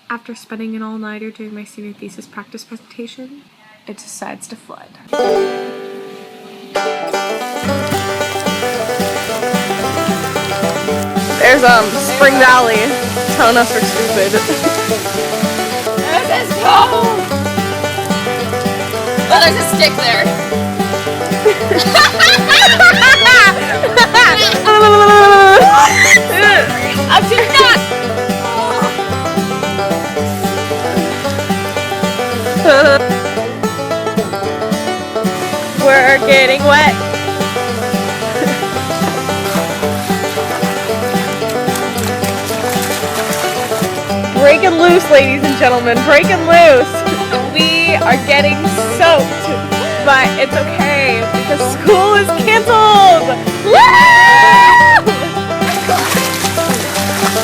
After spending an all-nighter doing my senior thesis practice presentation, it decides to flood. There's Spring Valley telling us we're stupid. This is cold! Oh, there's a stick there. I'm too not. We're getting wet. Breaking loose, ladies and gentlemen, breaking loose. We are getting soaked, but it's okay because school is canceled. Woo!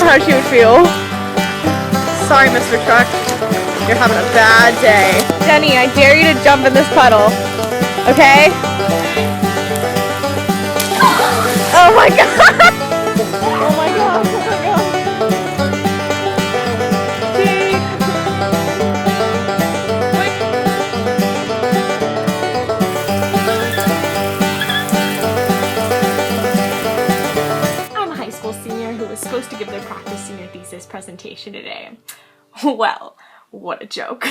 How she would feel. Sorry, Mr. Truck. You're having a bad day. Jenny, I dare you to jump in this puddle. Okay? Oh my god! Oh my god! Oh my god! I'm a high school senior who was supposed to give their practice senior thesis presentation today. Well, what a joke.